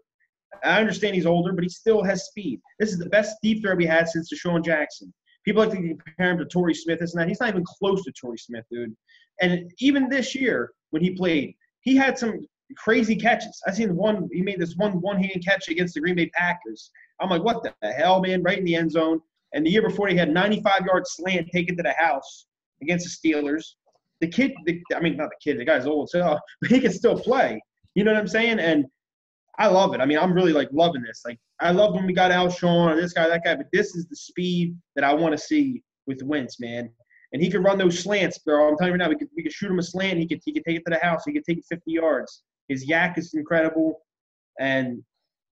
I understand he's older, but he still has speed. This is the best deep threat we had since Deshaun Jackson. People like to compare him to Torrey Smith, this and that. He's not even close to Torrey Smith, dude. And even this year, when he played, he had some crazy catches. I seen he made this one-hand catch against the Green Bay Packers. I'm like, what the hell, man? Right in the end zone. And the year before, he had 95-yard slant taken to the house against the Steelers. The guy's old, so but he can still play. You know what I'm saying? And I love it. I mean, I'm really loving this. I love when we got Alshon or this guy, that guy, but this is the speed that I want to see with Wentz, man. And he can run those slants, bro. I'm telling you right now, we could shoot him a slant. He could take it to the house. He could take it 50 yards. His yak is incredible, and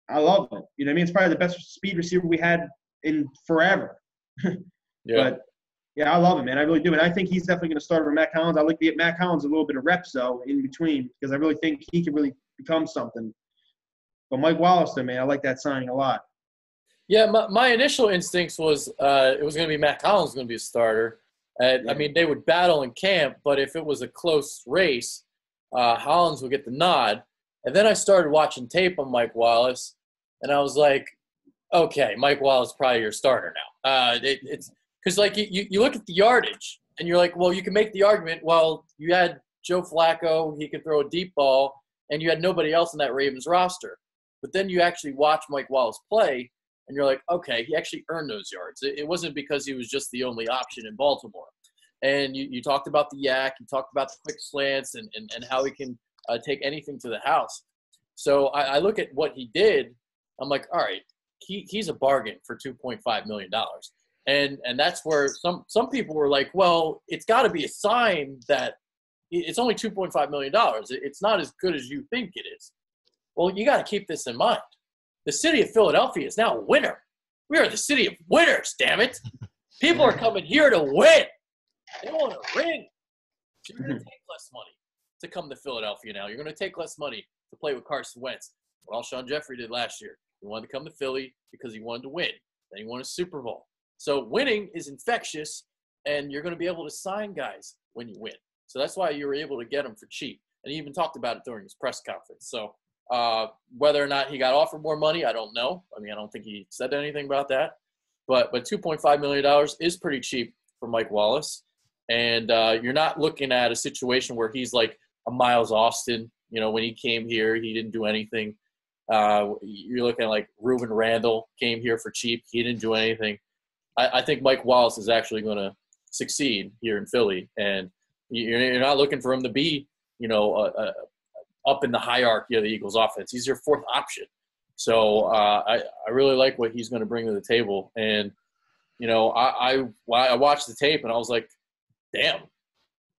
I love it. You know what I mean? It's probably the best speed receiver we had in forever. Yeah. But, yeah, I love it, man. I really do. And I think he's definitely going to start over Matt Collins. I like to get Matt Collins a little bit of reps, though, in between, because I really think he can really become something. But Mike Wallace, though, man, I like that signing a lot. Yeah, my initial instincts was it was going to be Matt Collins going to be a starter. I mean, they would battle in camp, but if it was a close race, Hollins would get the nod. And then I started watching tape on Mike Wallace, and I was like, okay, Mike Wallace is probably your starter now. It's because, you look at the yardage, and you're like, well, you can make the argument, well, you had Joe Flacco, he could throw a deep ball, and you had nobody else in that Ravens roster. But then you actually watch Mike Wallace play, and you're like, okay, he actually earned those yards. It wasn't because he was just the only option in Baltimore. And you talked about the yak, you talked about the quick slants and how he can take anything to the house. So I look at what he did. I'm like, all right, he's a bargain for $2.5 million. And that's where some people were like, well, it's got to be a sign that it's only $2.5 million. It's not as good as you think it is. Well, you got to keep this in mind. The city of Philadelphia is now a winner. We are the city of winners, damn it. People are coming here to win. They want to ring. So you're going to take less money to come to Philadelphia now. You're going to take less money to play with Carson Wentz. What Alshon Jeffrey did last year. He wanted to come to Philly because he wanted to win. Then he won a Super Bowl. So winning is infectious, and you're going to be able to sign guys when you win. So that's why you were able to get them for cheap. And he even talked about it during his press conference. So whether or not he got offered more money, I don't know. I mean, I don't think he said anything about that. But $2.5 million is pretty cheap for Mike Wallace. And you're not looking at a situation where he's like a Miles Austin. You know, when he came here, he didn't do anything. You're looking at like Ruben Randall came here for cheap. He didn't do anything. I think Mike Wallace is actually going to succeed here in Philly, and you're not looking for him to be, up in the hierarchy of the Eagles offense. He's your fourth option. So I really like what he's going to bring to the table. And, I watched the tape and I was like, damn,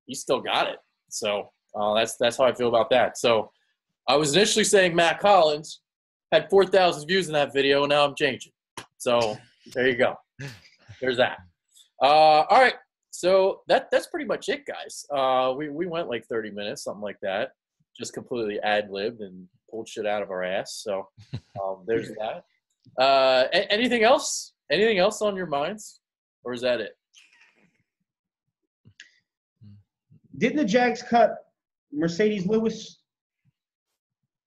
he still got it. So that's how I feel about that. So I was initially saying Matt Collins had 4,000 views in that video, and now I'm changing. So there you go. There's that. All right. So that's pretty much it, guys. We went like 30 minutes, something like that. Just completely ad-libbed and pulled shit out of our ass. So there's that. Anything else? Anything else on your minds? Or is that it? Didn't the Jags cut Mercedes Lewis?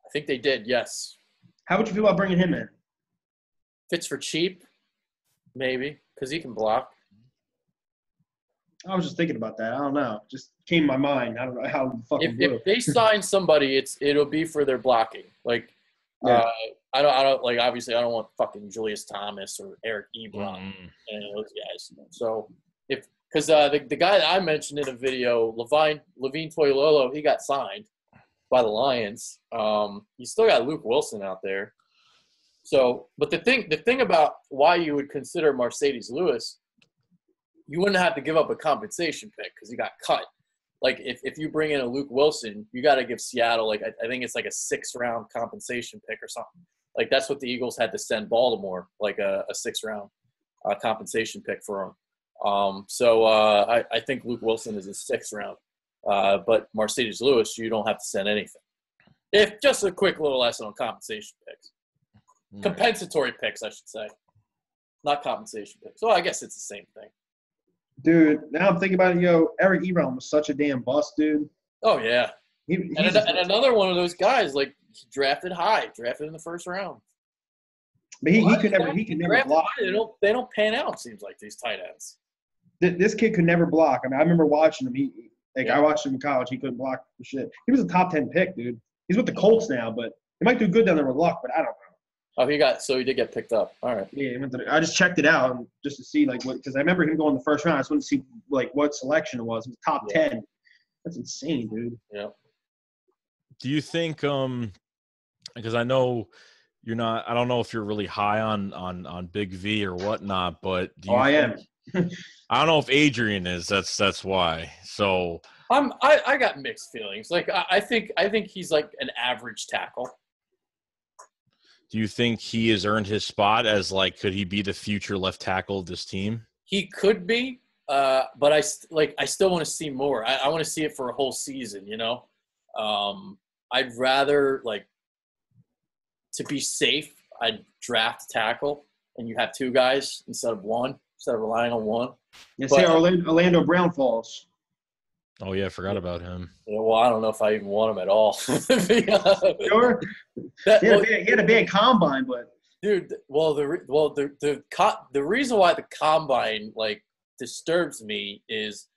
I think they did, yes. How would you feel about bringing him in? Fits for cheap, maybe, because he can block. I was just thinking about that. I don't know. Just came to my mind. I don't know how fucking if they sign somebody, it'll be for their blocking. Like, Yeah. I don't like. Obviously, I don't want fucking Julius Thomas or Eric Ebron and those guys. So because the guy that I mentioned in a video, Levine Toilolo, he got signed by the Lions. You still got Luke Wilson out there. So, but the thing about why you would consider Mercedes Lewis, you wouldn't have to give up a compensation pick because he got cut. Like, if you bring in a Luke Wilson, you got to give Seattle, like, I think it's like a 6th-round compensation pick or something. Like, that's what the Eagles had to send Baltimore, like a 6th-round compensation pick for him. So I think Luke Wilson is a 6th round. But Mercedes Lewis, you don't have to send anything. If just a quick little lesson on compensation picks. Compensatory picks, I should say. Not compensation picks. So I guess it's the same thing. Dude, now I'm thinking about it, Eric Ebron was such a damn bust, dude. Oh, yeah. And Another one of those guys, like, drafted in the 1st round. But he could never block. They don't pan out, it seems like, these tight ends. This kid could never block. I mean, I remember watching him. I watched him in college. He couldn't block for shit. He was a top 10 pick, dude. He's with the Colts now, but he might do good down there with luck, but I don't know. Oh, he did get picked up. All right. Yeah, I just checked it out just to see, like, what – because I remember him going the 1st round. I just wanted to see, like, what selection it was. It was top 10. That's insane, dude. Yeah. Do you think because I know you're not – I don't know if you're really high on Big V or whatnot, but do you I am. I don't know if Adrian is. That's why. So I got mixed feelings. Like, I think he's like an average tackle. Do you think he has earned his spot as, like, could he be the future left tackle of this team? He could be, but I still want to see more. I want to see it for a whole season, I'd rather, like, to be safe, I'd draft tackle, and you have 2 guys instead of relying on one. Yeah, say Orlando Brown falls. Oh, yeah, I forgot about him. Yeah, well, I don't know if I even want him at all. Sure. He had a bad combine, but dude. Well, the reason why the combine, like, disturbs me is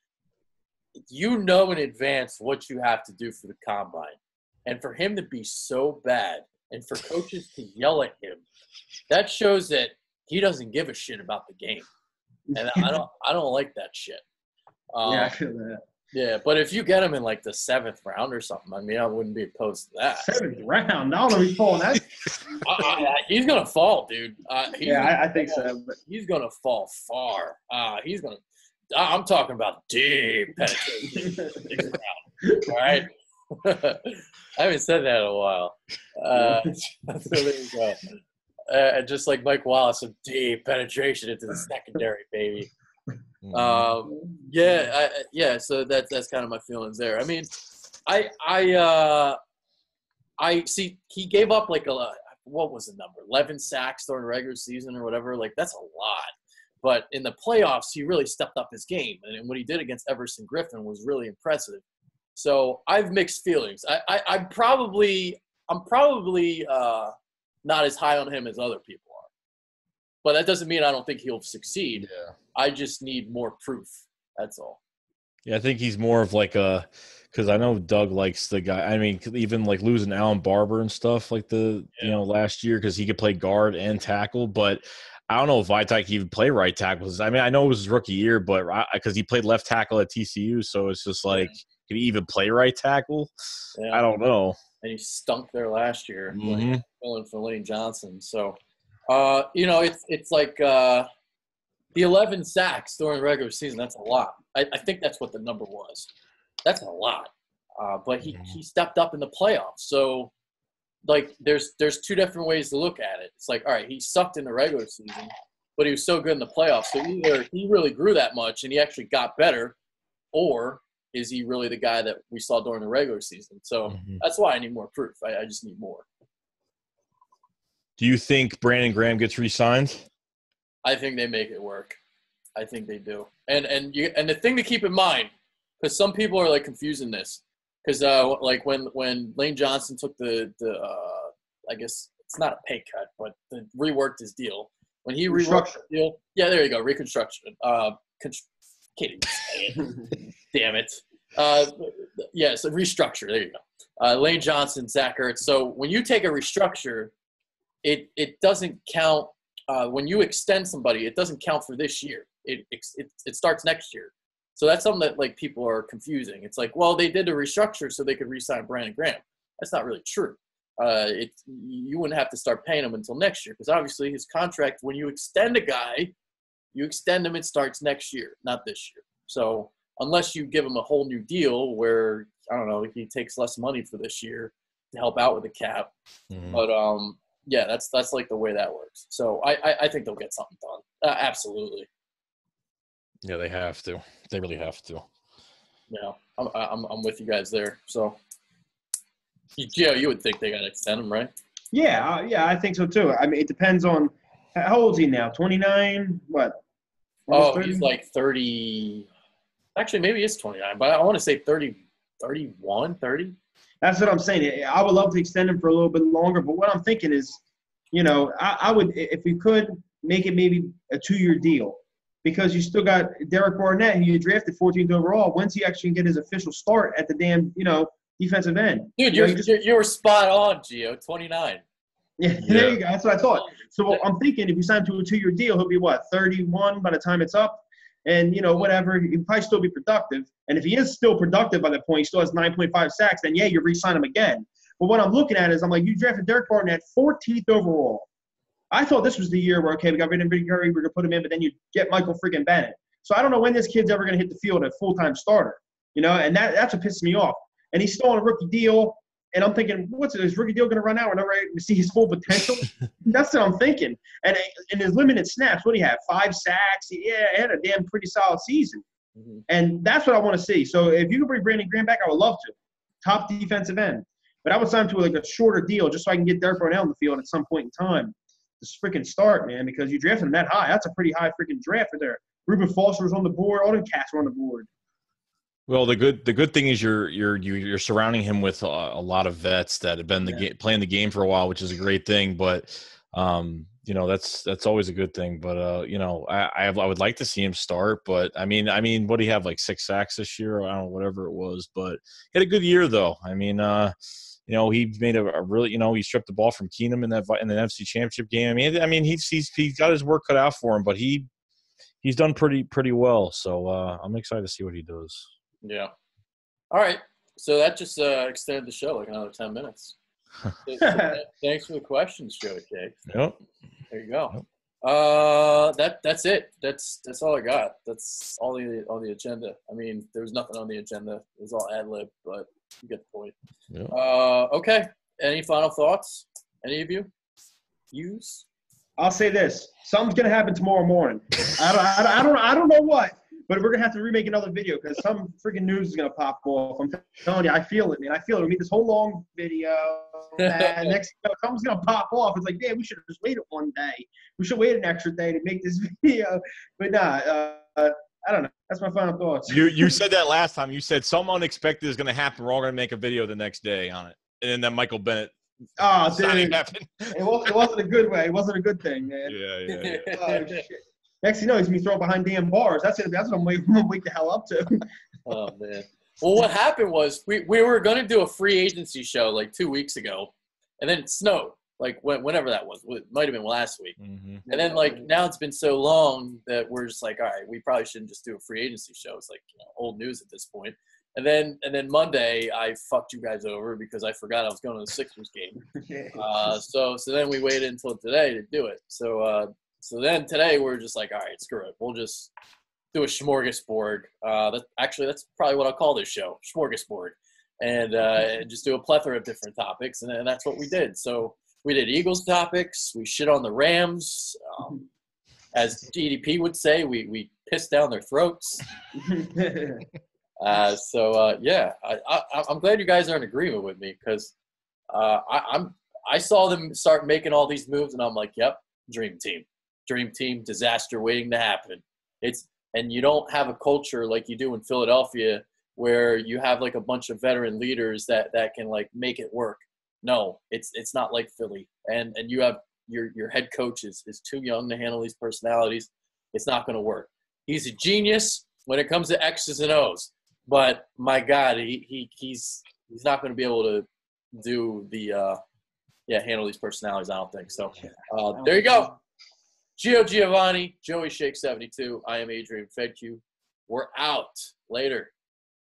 in advance what you have to do for the combine, and for him to be so bad, and for coaches to yell at him, that shows that he doesn't give a shit about the game, and I don't like that shit. Yeah, I feel that. Yeah, but if you get him in, like, the 7th round or something, I mean, I wouldn't be opposed to that. 7th round? I don't know if he's falling that. He's going to fall, dude. I think so. But he's going to fall far. I'm talking about deep penetration. All right? I haven't said that in a while. So there you go. Just like Mike Wallace, some deep penetration into the secondary, baby. So that's kind of my feelings there. I mean, I see he gave up like what was the number, 11 sacks during the regular season or whatever. Like, that's a lot, but in the playoffs he really stepped up his game, and what he did against Everson Griffin was really impressive. So I've mixed feelings. I'm probably not as high on him as other people are, but that doesn't mean I don't think he'll succeed. Yeah. I just need more proof. That's all. Yeah, I think he's more of like a – because I know Doug likes the guy. I mean, even like losing Alan Barber and stuff like last year because he could play guard and tackle. But I don't know if Vitek can even play right tackles. I mean, I know it was his rookie year, but because he played left tackle at TCU, so it's just like, can he even play right tackle? Yeah. I don't know. And he stunk there last year, filling for Lane Johnson. So, it's like the 11 sacks during the regular season. That's a lot. I think that's what the number was. That's a lot. But he stepped up in the playoffs. So, like, there's two different ways to look at it. It's like, all right, he sucked in the regular season, but he was so good in the playoffs. So either he really grew that much and he actually got better, or is he really the guy that we saw during the regular season? So that's why I need more proof. I just need more. Do you think Brandon Graham gets re-signed? I think they make it work. I think they do. And the thing to keep in mind, because some people are like confusing this, because like when Lane Johnson took the I guess it's not a pay cut, but reworked his deal. When he reworked the deal, yeah, there you go, reconstruction. Can't even say it. Damn it. Yeah, so restructure. There you go. Lane Johnson, Zach Ertz. So when you take a restructure, it doesn't count. When you extend somebody, it doesn't count for this year. It starts next year. So that's something that like people are confusing. It's like, well, they did a restructure so they could re-sign Brandon Graham. That's not really true. You wouldn't have to start paying him until next year because obviously his contract, when you extend a guy, you extend him, it starts next year, not this year. So unless you give him a whole new deal where, I don't know, he takes less money for this year to help out with the cap. But, yeah, that's like the way that works. So I think they'll get something done. Absolutely. Yeah, they have to. They really have to. Yeah, I'm with you guys there. So, Gio, you would think they got to extend him, right? Yeah, I think so too. I mean, it depends on how old is he now? 29? What? Oh, 30? He's like 30. Actually, maybe he's 29, but I want to say 30, 31, 30. That's what I'm saying. I would love to extend him for a little bit longer, but what I'm thinking is, I would, if we could, make it maybe a 2-year deal. Because you still got Derek Barnett, who you drafted 14th overall. When's he actually get his official start at the damn, defensive end? Dude, you were spot on, Gio. 29. Yeah, there you go. That's what I thought. So I'm thinking if you sign to a 2-year deal, he'll be, 31 by the time it's up? And, whatever, he'll probably still be productive. And if he is still productive by that point, he still has 9.5 sacks, then, yeah, you re-sign him again. But what I'm looking at is I'm like, you drafted Derek Barnett 14th overall. I thought this was the year where, okay, we got rid of Geary, we're going to put him in, but then you get Michael freaking Bennett. So I don't know when this kid's ever going to hit the field at full-time starter, and that's what pisses me off. And he's still on a rookie deal, and I'm thinking, what's his rookie deal going to run out? We're not ready to see his full potential? That's what I'm thinking. And in his limited snaps, what do you have, 5 sacks? Yeah, he had a damn pretty solid season. And that's what I want to see. So if you could bring Brandon Graham back, I would love to. Top defensive end. But I would sign him to like a shorter deal just so I can get Derek Barnett on the field at some point in time. This freaking start, man, because you drafted him that high. That's a pretty high freaking draft right there. Reuben Foster was on the board. All them cats were on the board. Well, the good thing is you're surrounding him with a lot of vets that have been playing the game for a while, which is a great thing. But that's always a good thing. But I would like to see him start. But I mean, what do you have, like 6 sacks this year? I don't know, whatever it was. But he had a good year though. I mean. He made a really, he stripped the ball from Keenum in the NFC Championship game. I mean, he's got his work cut out for him, but he's done pretty well. So I'm excited to see what he does. Yeah. All right. So that just extended the show like another 10 minutes. Thanks for the questions, Joe K. Yep. There you go. Yep. That's it. That's all I got. That's all on the agenda. I mean, there was nothing on the agenda. It was all ad lib, but you get the point. Yeah. Okay. Any final thoughts? Any of you? Use? I'll say this. Something's gonna happen tomorrow morning. I don't know what, but we're gonna have to remake another video because some freaking news is gonna pop off. I'm telling you, I feel it, man. I feel it. We made this whole long video, and next something's gonna pop off. It's like, damn, we should have just waited one day. We should wait an extra day to make this video. But nah, I don't know. That's my final thoughts. You said that last time. You said something unexpected is gonna happen. We're all gonna make a video the next day on it, and then that Michael Bennett. Oh, dude. It wasn't a good way. It wasn't a good thing, man. Yeah. Oh, shit. Next thing you know, he's going to be thrown behind damn bars. That's what I'm waiting the hell up to. Oh, man. Well, what happened was we were going to do a free agency show like 2 weeks ago, and then it snowed, like whenever that was. It might have been last week. Mm-hmm. And then, like, now it's been so long that we're just like, all right, we probably shouldn't just do a free agency show. It's like, old news at this point. And then Monday, I fucked you guys over because I forgot I was going to the Sixers game. So then we waited until today to do it. So then today we're just like, all right, screw it. We'll just do a smorgasbord. That's probably what I'll call this show, smorgasbord. And just do a plethora of different topics. And that's what we did. So we did Eagles topics. We shit on the Rams. As GDP would say, we pissed down their throats. I'm glad you guys are in agreement with me because I saw them start making all these moves and I'm like, yep, dream team, disaster waiting to happen. And you don't have a culture like you do in Philadelphia where you have like a bunch of veteran leaders that can like make it work. No, it's not like Philly, and you have your head coach is too young to handle these personalities. It's not going to work. He's a genius when it comes to X's and O's. But my God, he's not going to be able to do the handle these personalities. I don't think so. There you go. Gio Giovanni, Joey Shake 72. I am Adrian Fedq. We're out. Later.